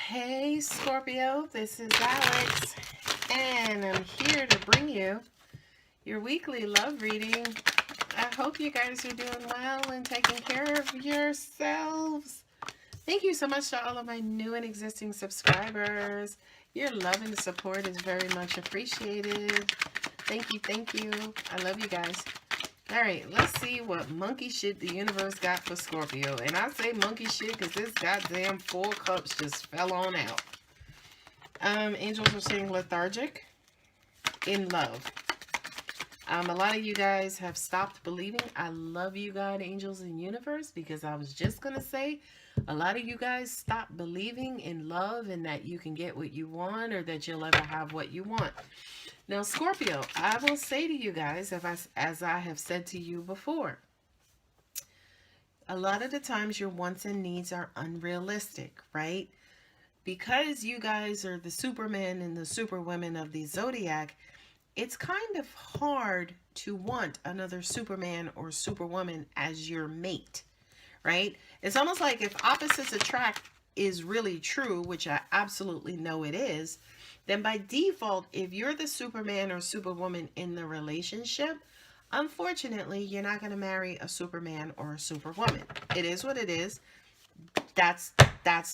Hey Scorpio, this is Alex, and I'm here to bring you your weekly love reading. I hope you guys are doing well and taking care of yourselves. Thank you so much to all of my new and existing subscribers. Your love and support is very much appreciated. Thank you, thank you. I love you guys. Alright, let's see what monkey shit the universe got for Scorpio. And I say monkey shit because this goddamn 4 cups just fell on out. Angels are saying lethargic in love. A lot of you guys have stopped believing. I love you, God, angels, and universe, because I was just going to say a lot of you guys stopped believing in love and that you can get what you want or that you'll ever have what you want. Now, Scorpio, I will say to you guys, as I have said to you before, a lot of the times your wants and needs are unrealistic, right? Because you guys are the Superman and the Superwomen of the zodiac, it's kind of hard to want another Superman or Superwoman as your mate, right? It's almost like if opposites attract is really true, which I absolutely know it is, then by default, if you're the Superman or Superwoman in the relationship, unfortunately, you're not going to marry a Superman or a Superwoman. It is what it is. That's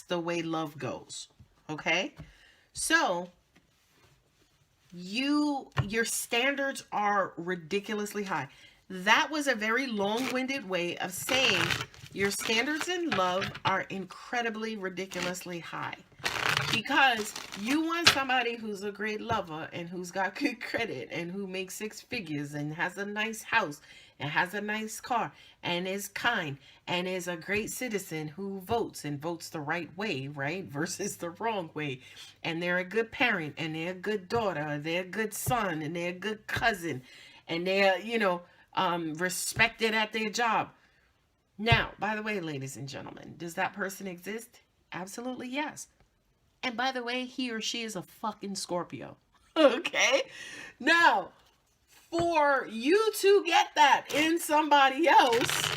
the way love goes. Okay? So, your standards are ridiculously high. That was a very long-winded way of saying your standards in love are incredibly, ridiculously high. Because you want somebody who's a great lover and who's got good credit and who makes 6 figures and has a nice house and has a nice car and is kind and is a great citizen who votes and votes the right way, right? Versus the wrong way. And they're a good parent and they're a good daughter, they're a good son and they're a good cousin and they're, respected at their job. Now, by the way, ladies and gentlemen, does that person exist? Absolutely yes. And by the way, he or she is a fucking Scorpio. Okay? Now, for you to get that in somebody else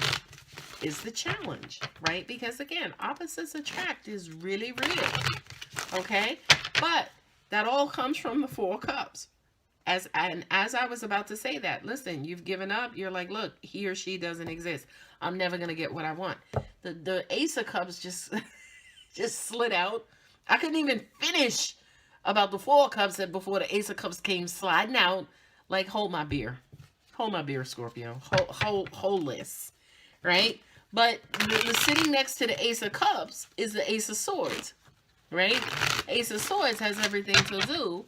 is the challenge, right? Because again, opposites attract is really real. Okay? But that all comes from the 4 cups. As I was about to say that, listen, you've given up. You're like, look, he or she doesn't exist. I'm never going to get what I want. The Ace of Cups just slid out. I couldn't even finish about the 4 cups before the Ace of Cups came sliding out. Like, hold my beer. Hold my beer, Scorpio. Hold this. Right? But the sitting next to the Ace of Cups is the Ace of Swords. Right? Ace of Swords has everything to do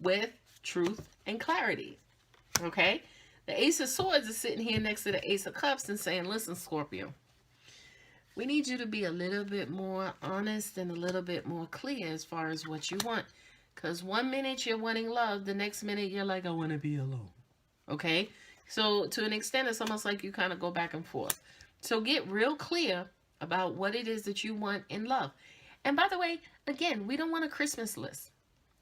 with truth and clarity. Okay? The Ace of Swords is sitting here next to the Ace of Cups and saying, listen, Scorpio, we need you to be a little bit more honest and a little bit more clear as far as what you want. Because one minute you're wanting love, the next minute you're like, I want to be alone. Okay? So to an extent, it's almost like you kind of go back and forth. So get real clear about what it is that you want in love. And by the way, again, we don't want a Christmas list.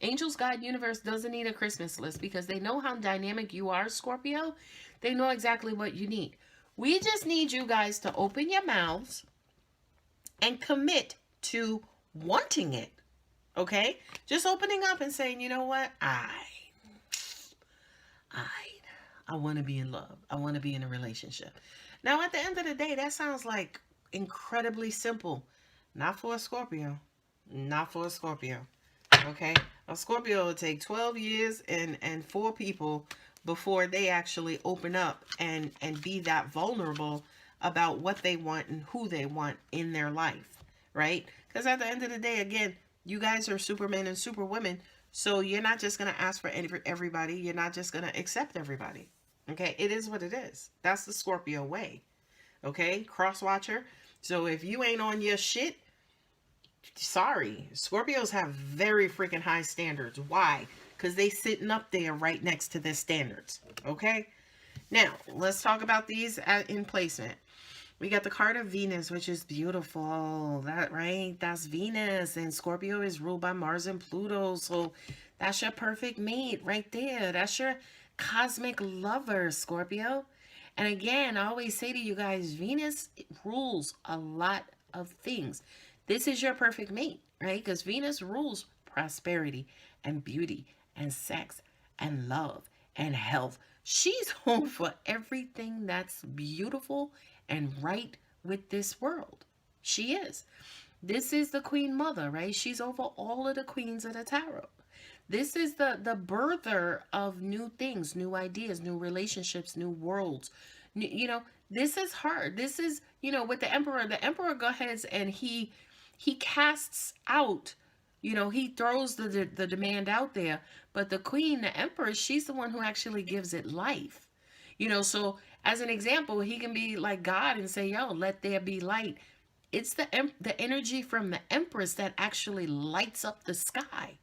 Angels, God, Universe doesn't need a Christmas list because they know how dynamic you are, Scorpio. They know exactly what you need. We just need you guys to open your mouths and commit to wanting it. Okay? Just opening up and saying, you know what? I want to be in love. I want to be in a relationship. Now, at the end of the day, that sounds like incredibly simple. Not for a Scorpio. Not for a Scorpio. Okay? A Scorpio will take 12 years and 4 people before they actually open up and be that vulnerable about what they want and who they want in their life, right? Because at the end of the day, again, you guys are Supermen and Superwomen, so you're not just going to ask for everybody. You're not just going to accept everybody, okay? It is what it is. That's the Scorpio way, okay? Cross-watcher. So if you ain't on your shit, sorry. Scorpios have very freaking high standards. Why? Because they sitting up there right next to their standards, okay? Now, let's talk about these in placement. We got the card of Venus, which is beautiful. That, right? That's Venus. And Scorpio is ruled by Mars and Pluto. So that's your perfect mate right there. That's your cosmic lover, Scorpio. And again, I always say to you guys, Venus rules a lot of things. This is your perfect mate, right? Because Venus rules prosperity and beauty and sex and love and health. She's home for everything that's beautiful and right with this world. She is. This is the queen mother, right? She's over all of the queens of the tarot. This is the birther of new things, new ideas, new relationships, new worlds. This is her. This is, with the emperor go ahead and he casts out, he throws the demand out there, but the queen, the empress, she's the one who actually gives it life. So as an example, he can be like God and say, yo, let there be light. It's the energy from the empress that actually lights up the sky.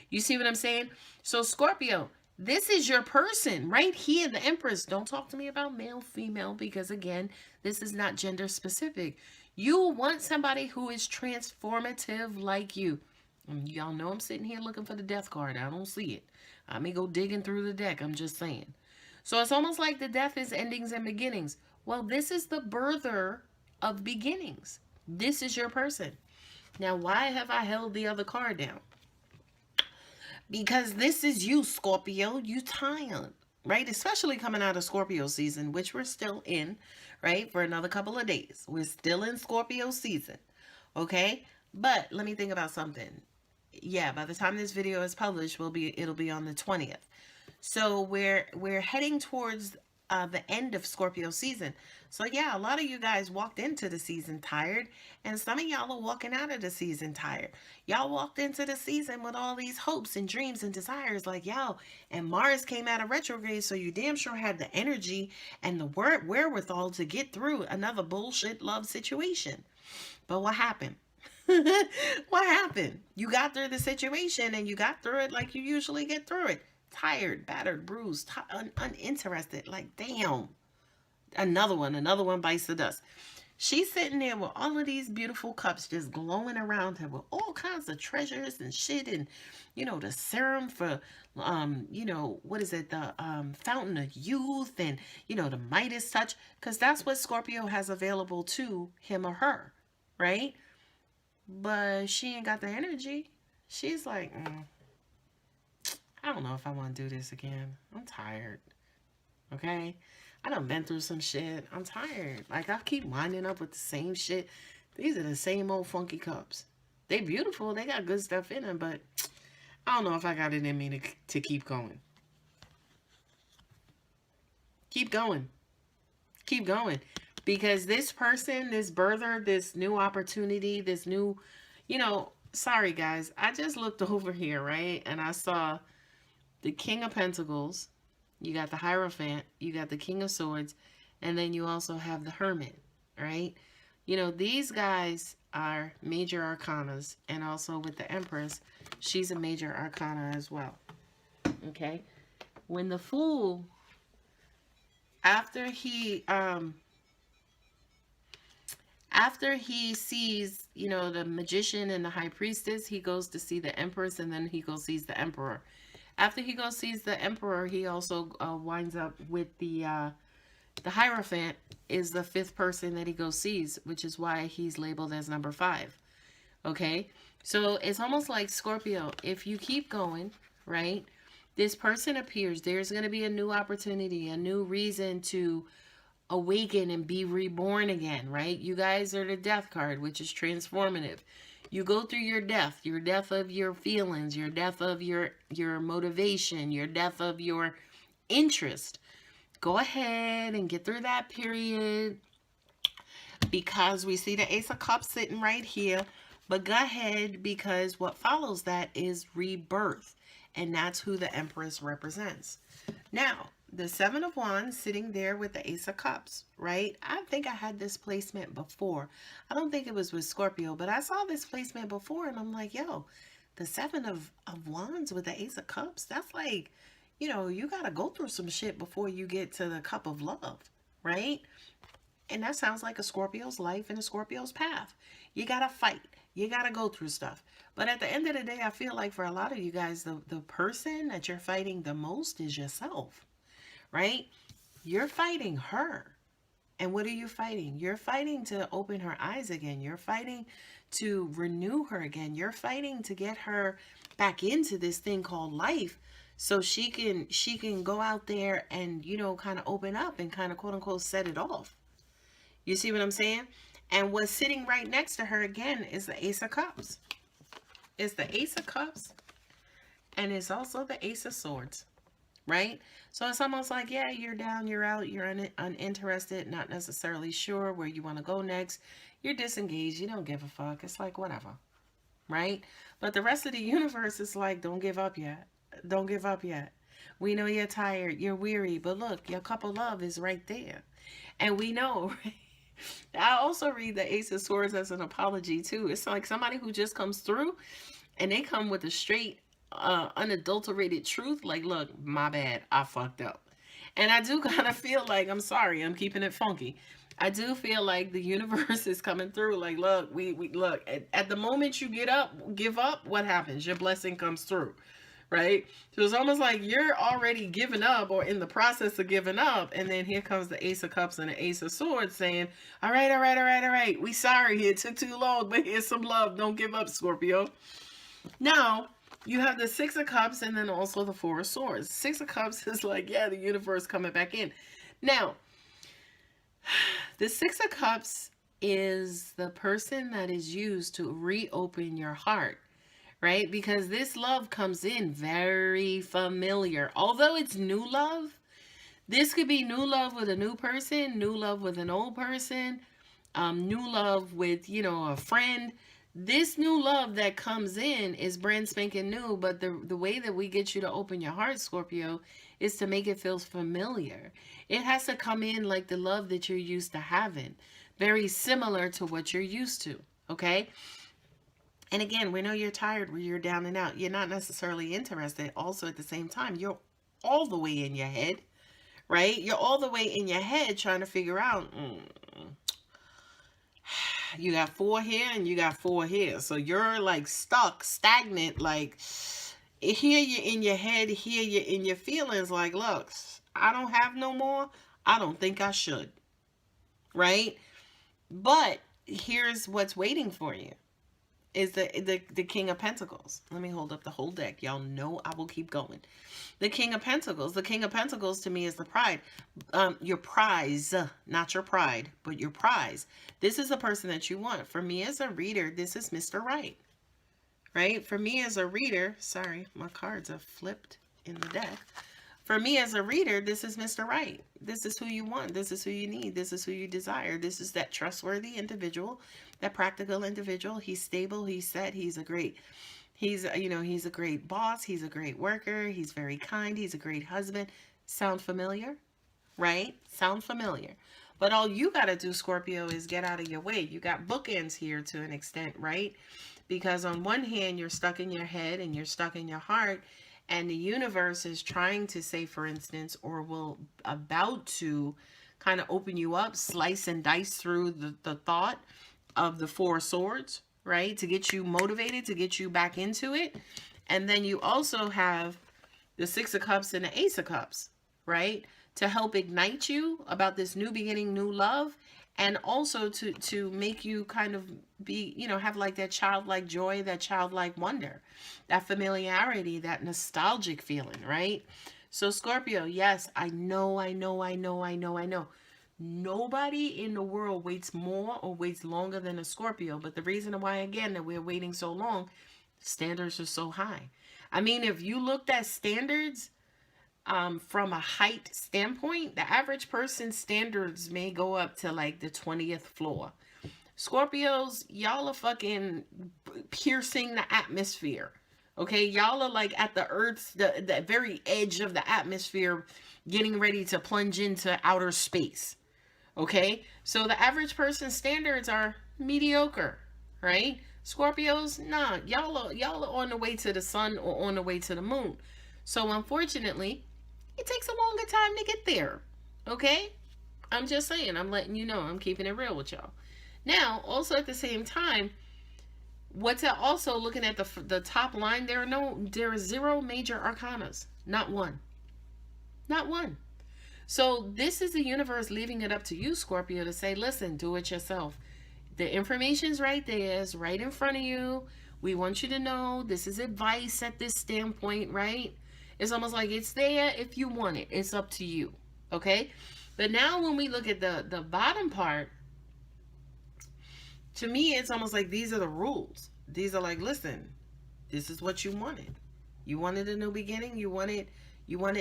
You see what I'm saying? So Scorpio, this is your person right here, the empress. Don't talk to me about male, female, because again, this is not gender specific. You want somebody who is transformative like you. And y'all know I'm sitting here looking for the death card. I don't see it. I may go digging through the deck. I'm just saying. So it's almost like the death is endings and beginnings. Well, this is the birther of beginnings. This is your person. Now, why have I held the other card down? Because this is you, Scorpio. You tired, right? Especially coming out of Scorpio season, which we're still in, right? For another couple of days. We're still in Scorpio season, okay? But let me think about something. Yeah, by the time this video is published, it'll be on the 20th. So we're heading towards the end of Scorpio season. So yeah, a lot of you guys walked into the season tired, and some of y'all are walking out of the season tired. Y'all walked into the season with all these hopes and dreams and desires like y'all, and Mars came out of retrograde, so you damn sure had the energy and the wherewithal to get through another bullshit love situation. But what happened? What happened? You got through the situation, and you got through it like you usually get through it. Tired, battered, bruised, uninterested. Like, damn. Another one bites the dust. She's sitting there with all of these beautiful cups just glowing around her with all kinds of treasures and shit, and the serum for what is it, the fountain of youth, and the Midas touch, because that's what Scorpio has available to him or her, right? But she ain't got the energy. She's like, I don't know if I want to do this again. I'm tired. Okay? I done been through some shit. I'm tired. Like, I keep winding up with the same shit. These are the same old funky cups. They beautiful. They got good stuff in them, but I don't know if I got it in me to keep going. Keep going. Keep going. Because this person, this birther, this new opportunity, this new, sorry guys. I just looked over here, right? And I saw the King of Pentacles. You got the Hierophant, you got the King of Swords, and then you also have the Hermit, right? These guys are major arcanas, and also with the Empress, she's a major arcana as well, okay? When the Fool, after he sees, the Magician and the High Priestess, he goes to see the Empress, and then he goes sees the Emperor. After he goes sees the Emperor, he also winds up with the Hierophant is the 5th person that he goes sees, which is why he's labeled as number 5. Okay? So it's almost like Scorpio, if you keep going, right, this person appears. There's going to be a new opportunity, a new reason to awaken and be reborn again, right? You guys are the Death card, which is transformative. You go through your death of your feelings, your death of your motivation, your death of your interest. Go ahead and get through that period, because we see the Ace of Cups sitting right here. But go ahead, because what follows that is rebirth, and that's who the Empress represents. Now, the 7 of Wands sitting there with the Ace of Cups, right? I think I had this placement before. I don't think it was with Scorpio, but I saw this placement before, and I'm like, yo, the 7 of Wands with the Ace of Cups, that's like, you got to go through some shit before you get to the Cup of Love, right? And that sounds like a Scorpio's life and a Scorpio's path. You got to fight. You got to go through stuff. But at the end of the day, I feel like for a lot of you guys, the person that you're fighting the most is yourself. Right? You're fighting her. And what are you fighting? You're fighting to open her eyes again. You're fighting to renew her again. You're fighting to get her back into this thing called life, so she can go out there and, you know, kind of open up and kind of quote unquote set it off. You see what I'm saying? And what's sitting right next to her again is the Ace of Cups. It's the Ace of Cups, and it's also the Ace of Swords, right? So it's almost like, yeah, you're down, you're out, you're uninterested, not necessarily sure where you want to go next. You're disengaged, you don't give a fuck. It's like, whatever, right? But the rest of the universe is like, don't give up yet. Don't give up yet. We know you're tired, you're weary, but look, your cup of love is right there. And we know, right? I also read the Ace of Swords as an apology too. It's like somebody who just comes through and they come with a straight, unadulterated truth. Like, look, my bad, I fucked up. And I do kind of feel like, I'm sorry, I'm keeping it funky. I do feel like the universe is coming through. Like, look, we look, at the moment you give up, what happens? Your blessing comes through. Right? So it's almost like you're already giving up or in the process of giving up. And then here comes the Ace of Cups and the Ace of Swords saying, all right. We sorry. It took too long, but here's some love. Don't give up, Scorpio. Now, you have the Six of Cups and then also the Four of Swords. Six of Cups is like, yeah, the universe coming back in. Now, the Six of Cups is the person that is used to reopen your heart. Right? Because this love comes in very familiar. Although it's new love, this could be new love with a new person, new love with an old person, new love with, you know, a friend. This new love that comes in is brand spanking new, but the way that we get you to open your heart, Scorpio, is to make it feel familiar. It has to come in like the love that you're used to having. Very similar to what you're used to, okay? And again, we know you're tired when you're down and out. You're not necessarily interested. Also, at the same time, you're all the way in your head, right? You're all the way in your head trying to figure out, you got 4 here and you got 4 here. So you're like stuck, stagnant, like here you're in your head, here you're in your feelings. Like, look, I don't have no more. I don't think I should, right? But here's what's waiting for you. Is the King of Pentacles. Let me hold up the whole deck. Y'all know I will keep going. The King of Pentacles. The King of Pentacles to me is the pride. Your prize, not your pride, but your prize. This is the person that you want. For me as a reader, this is Mr. Right. Right? For me as a reader, sorry, my cards are flipped in the deck. For me as a reader, this is Mr. Right. This is who you want. This is who you need. This is who you desire. This is that trustworthy individual, that practical individual. He's stable. He's set. He's a great boss. He's a great worker. He's very kind. He's a great husband. Sound familiar? Right? Sound familiar. But all you got to do, Scorpio, is get out of your way. You got bookends here to an extent, right? Because on one hand, you're stuck in your head and you're stuck in your heart. And the universe is trying to say, for instance, or will about to kind of open you up, slice and dice through the thought of the Four Swords, right? To get you motivated, to get you back into it. And then you also have the Six of Cups and the Ace of Cups, right? To help ignite you about this new beginning, new love. And also to make you kind of be, you know, have like that childlike joy, that childlike wonder, that familiarity, that nostalgic feeling, right? So Scorpio, yes, I know. Nobody in the world waits more or waits longer than a Scorpio. But the reason why, again, that we're waiting so long, standards are so high. I mean, if you looked at standards, from a height standpoint, the average person's standards may go up to like the 20th floor. Scorpios, y'all are fucking piercing the atmosphere. Okay, y'all are like at the earth's, the very edge of the atmosphere, getting ready to plunge into outer space. Okay, so the average person's standards are mediocre, right? Scorpios, nah, y'all are on the way to the sun or on the way to the moon. So unfortunately, it takes a longer time to get there. Okay? I'm just saying. I'm letting you know. I'm keeping it real with y'all. Now, also at the same time, what's also looking at the top line, there are 0 major arcanas. Not one. Not one. So this is the universe leaving it up to you, Scorpio, to say, listen, do it yourself. The information's right there. It's right in front of you. We want you to know this is advice at this standpoint, right? It's almost like it's there if you want it. It's up to you. Okay? But now when we look at the bottom part, to me, it's almost like these are the rules. These are like, listen, this is what you wanted. You wanted a new beginning. You wanted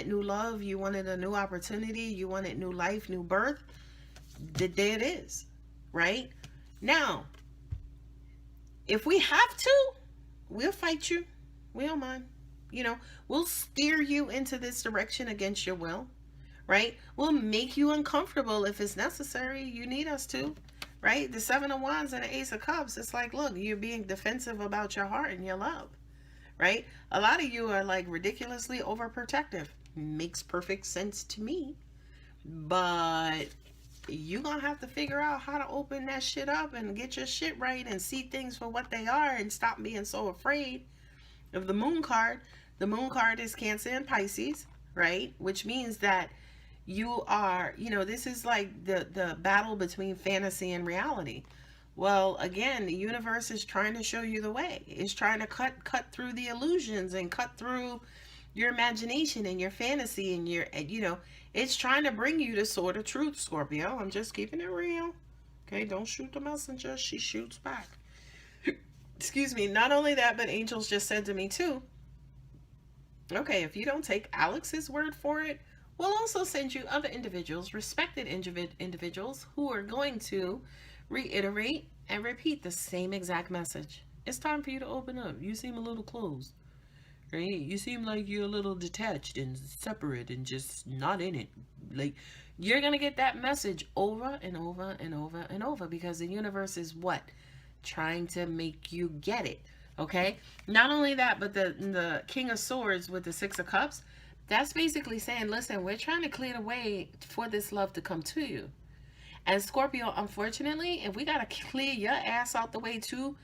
new love. You wanted a new opportunity. You wanted new life, new birth. There it is, right? Now, if we have to, we'll fight you. We don't mind. You know, we'll steer you into this direction against your will, right? We'll make you uncomfortable if it's necessary. You need us to, right? The Seven of Wands and the Ace of Cups, it's like, look, you're being defensive about your heart and your love, right? A lot of you are like ridiculously overprotective. Makes perfect sense to me. But you're going to have to figure out how to open that shit up and get your shit right and see things for what they are and stop being so afraid of the moon card. The moon card is Cancer and Pisces, right? Which means that you are, you know, this is like the battle between fantasy and reality. Well, again, the universe is trying to show you the way. It's trying to cut through the illusions and cut through your imagination and your fantasy and your, you know, it's trying to bring you the sword of truth, Scorpio. I'm just keeping it real. Okay, don't shoot the messenger. She shoots back. Excuse me. Not only that, but angels just said to me too, okay, if you don't take Alex's word for it, we'll also send you other individuals, respected individuals, who are going to reiterate and repeat the same exact message. It's time for you to open up. You seem a little closed, right? You seem like you're a little detached and separate and just not in it. Like, you're going to get that message over and over and over and over, because the universe is what? Trying to make you get it. Okay? Not only that, but the King of Swords with the Six of Cups, that's basically saying, listen, we're trying to clear the way for this love to come to you. And Scorpio, unfortunately, if we got to clear your ass out the way too,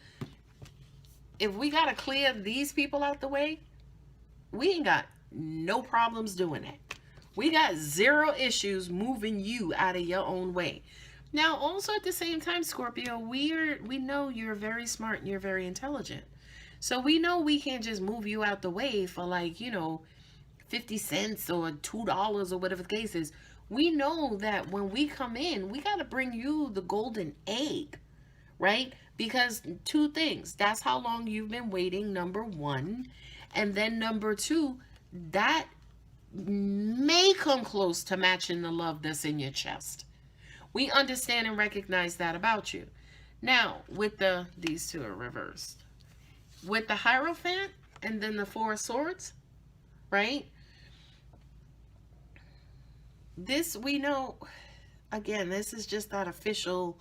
if we got to clear these people out the way, we ain't got no problems doing that. We got zero issues moving you out of your own way. Now, also at the same time, Scorpio, we know you're very smart and you're very intelligent. So we know we can't just move you out the way for, like, you know, 50 cents or $2 or whatever the case is. We know that when we come in, we got to bring you the golden egg, right? Because two things. That's how long you've been waiting, number one. And then number two, that may come close to matching the love that's in your chest. We understand and recognize that about you. Now, with these two are reversed. With the Hierophant and then the Four of Swords, right? This, we know, again, this is just that official,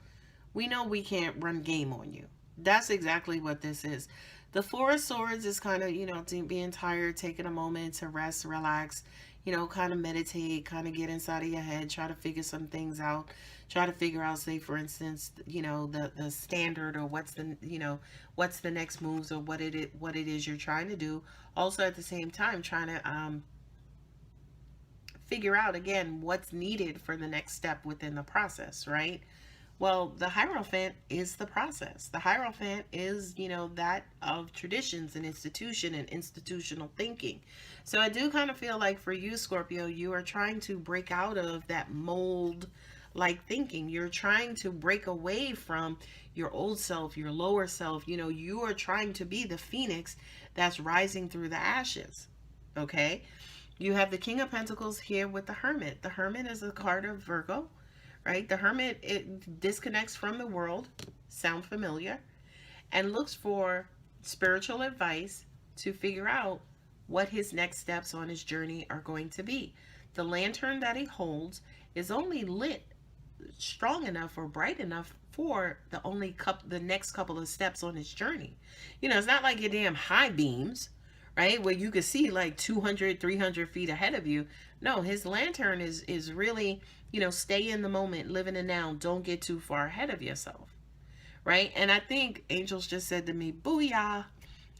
we know we can't run game on you. That's exactly what this is. The Four of Swords is kind of, you know, being tired, taking a moment to rest, relax, you know, kind of meditate, kind of get inside of your head, try to figure some things out, try to figure out, say, for instance, you know, the standard, or what's the, you know, what's the next moves, or what it is you're trying to do. Also at the same time, trying to figure out, again, what's needed for the next step within the process, right? Well, the Hierophant is the process. The Hierophant is, you know, that of traditions and institution and institutional thinking. So I do kind of feel like for you, Scorpio, you are trying to break out of that mold like thinking. You're trying to break away from your old self, your lower self. You know, you are trying to be the phoenix that's rising through the ashes. Okay? You have the King of Pentacles here with the Hermit. The Hermit is a card of Virgo, right? The Hermit, it disconnects from the world, sound familiar, and looks for spiritual advice to figure out what his next steps on his journey are going to be. The lantern that he holds is only lit strong enough or bright enough for the next couple of steps on his journey. You know, it's not like your damn high beams, right, where you could see like 200, 300 feet ahead of you. No, his lantern is really, you know, stay in the moment, live in the now, don't get too far ahead of yourself, right? And I think angels just said to me, booyah,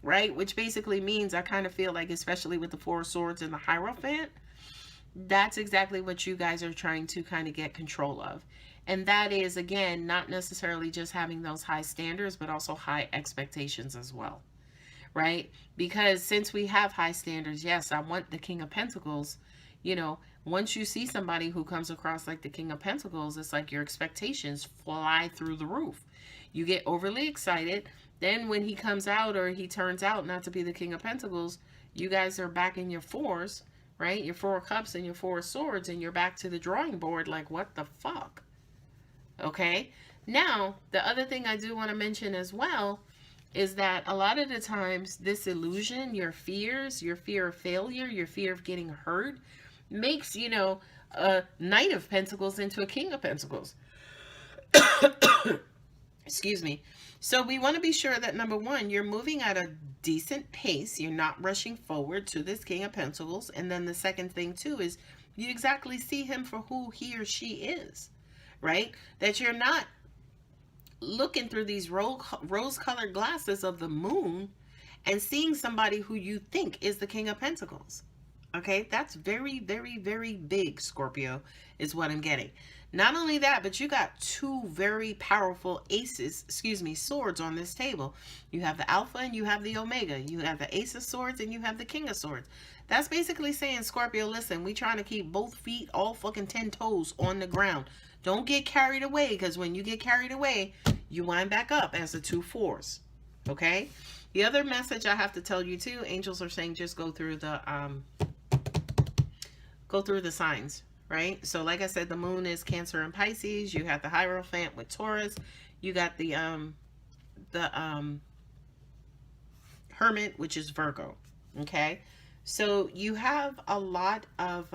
right? Which basically means, I kind of feel like, especially with the Four of Swords and the Hierophant, That's exactly what you guys are trying to kind of get control of. And that is, again, not necessarily just having those high standards, but also high expectations as well, right? Because since we have high standards, yes, I want the King of Pentacles. You know, once you see somebody who comes across like the King of Pentacles, it's like your expectations fly through the roof. You get overly excited. Then when he comes out, or he turns out not to be the King of Pentacles, you guys are back in your fours, right? Your Four of Cups and your Four of Swords, and you're back to the drawing board like, what the fuck? Okay? Now, the other thing I do want to mention as well is that a lot of the times this illusion, your fears, your fear of failure, your fear of getting hurt, makes, you know, a Knight of Pentacles into a King of Pentacles. Excuse me. So we want to be sure that, number one, you're moving at a decent pace. You're not rushing forward to this King of Pentacles. And then the second thing, too, is you exactly see him for who he or she is, right? That you're not looking through these rose-colored glasses of the moon and seeing somebody who you think is the King of Pentacles. Okay, that's very, very, very big, Scorpio, is what I'm getting. Not only that, but you got two very powerful swords on this table. You have the Alpha and you have the Omega. You have the Ace of Swords and you have the King of Swords. That's basically saying, Scorpio, listen, we trying to keep both feet, all fucking 10 toes on the ground. Don't get carried away, because when you get carried away, you wind back up as the 2 fours. Okay? The other message I have to tell you too, angels are saying just go through the signs, right? So like I said, the moon is Cancer and Pisces. You have the Hierophant with Taurus. You got the Hermit, which is Virgo. Okay? So you have a lot of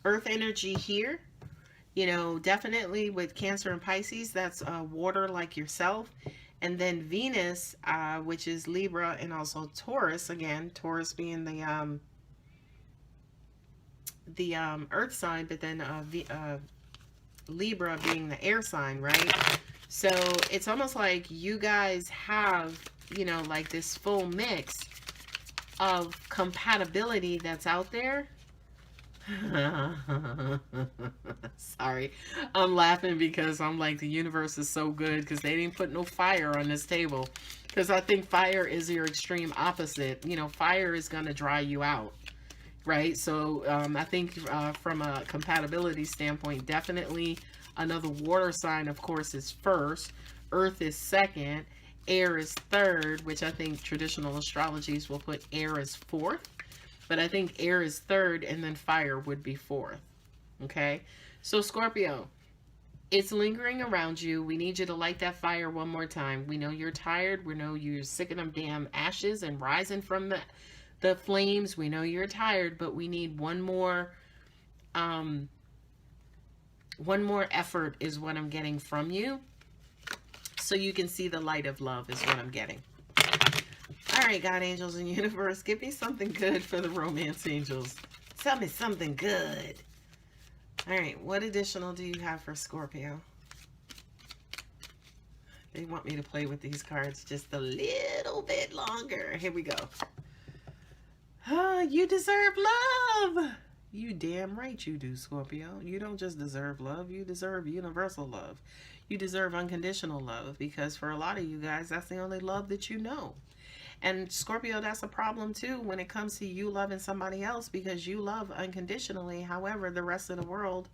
earth energy here. You know, definitely with Cancer and Pisces, that's water like yourself. And then Venus, which is Libra, and also Taurus, again, Taurus being the earth sign, but then Libra being the air sign, right? So it's almost like you guys have, you know, like this full mix of compatibility that's out there. Sorry, I'm laughing because I'm like, the universe is so good because they didn't put no fire on this table, because I think fire is your extreme opposite. You know, fire is going to dry you out, right? So I think from a compatibility standpoint, definitely another water sign, of course, is first, earth is second, air is third, which I think traditional astrologies will put air as fourth. But I think air is third, and then fire would be fourth. Okay? So Scorpio, it's lingering around you. We need you to light that fire one more time. We know you're tired. We know you're sick of them damn ashes and rising from the flames. We know you're tired, but we need one more effort is what I'm getting from you. So you can see the light of love is what I'm getting. All right, God, angels, and universe, give me something good for the romance angels. Tell me something good. All right, what additional do you have for Scorpio? They want me to play with these cards just a little bit longer. Here we go. You deserve love. You damn right you do, Scorpio. You don't just deserve love. You deserve universal love. You deserve unconditional love, because for a lot of you guys, that's the only love that you know. And Scorpio, that's a problem too when it comes to you loving somebody else, because you love unconditionally. However, the rest of the world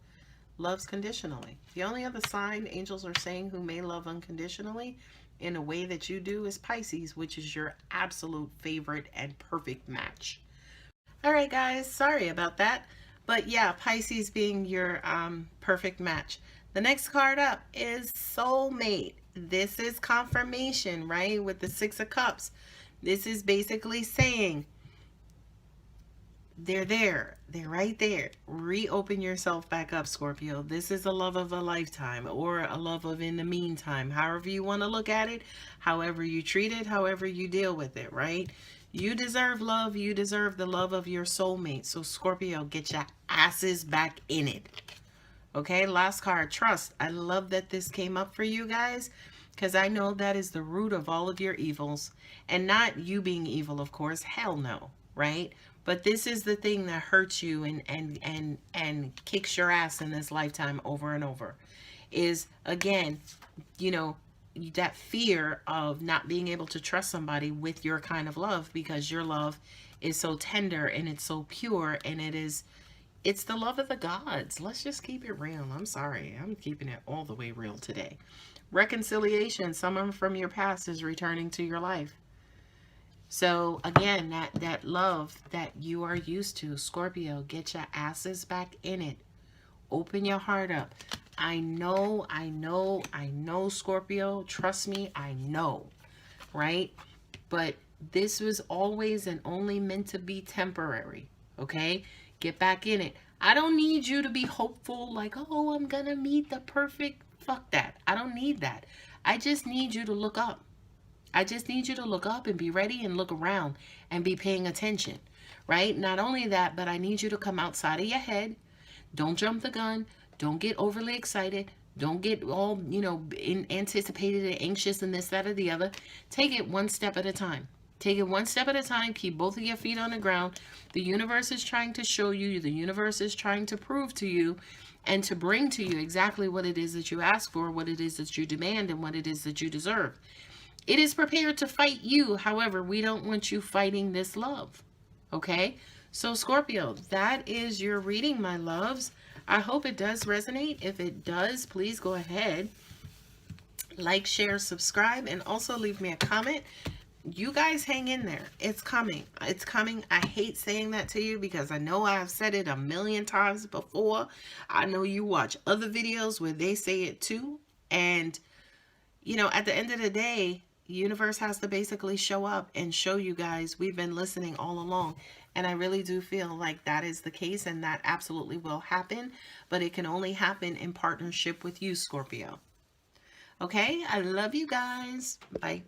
loves conditionally. The only other sign angels are saying who may love unconditionally in a way that you do is Pisces, which is your absolute favorite and perfect match. All right, guys, sorry about that. But yeah, Pisces being your perfect match. The next card up is soulmate. This is confirmation, right? With the 6 of Cups. This is basically saying they're there. They're right there. Reopen yourself back up, Scorpio. This is a love of a lifetime, or a love of in the meantime. However you want to look at it, however you treat it, however you deal with it, right? You deserve love. You deserve the love of your soulmate. So Scorpio, get your asses back in it. Okay, last card, trust. I love that this came up for you guys, because I know that is the root of all of your evils. And not you being evil, of course. Hell no. right? But this is the thing that hurts you and kicks your ass in this lifetime over and over. Is, again, you know, that fear of not being able to trust somebody with your kind of love, because your love is so tender and it's so pure, and it's the love of the gods. Let's just keep it real. I'm sorry. I'm keeping it all the way real today. Reconciliation. Someone from your past is returning to your life. So again, that love that you are used to, Scorpio, get your asses back in it. Open your heart up. I know, Scorpio. Trust me, I know, right? But this was always and only meant to be temporary, okay? Get back in it. I don't need you to be hopeful, like, oh, I'm gonna meet the perfect. Fuck that. I don't need that. I just need you to look up. I just need you to look up and be ready and look around and be paying attention, right? Not only that, but I need you to come outside of your head. Don't jump the gun. Don't get overly excited. Don't get all, anticipated and anxious and this, that, or the other. Take it one step at a time. Take it one step at a time. Keep both of your feet on the ground. The universe is trying to show you. The universe is trying to prove to you and to bring to you exactly what it is that you ask for, what it is that you demand, and what it is that you deserve. It is prepared to fight you. However, we don't want you fighting this love. Okay? So, Scorpio, that is your reading, my loves. I hope it does resonate. If it does, please go ahead, like, share, subscribe, and also leave me a comment. You guys hang in there. It's coming. It's coming. I hate saying that to you because I know I've said it a million times before. I know you watch other videos where they say it too. And, at the end of the day, the universe has to basically show up and show you guys we've been listening all along. And I really do feel like that is the case, and that absolutely will happen. But it can only happen in partnership with you, Scorpio. Okay? I love you guys. Bye.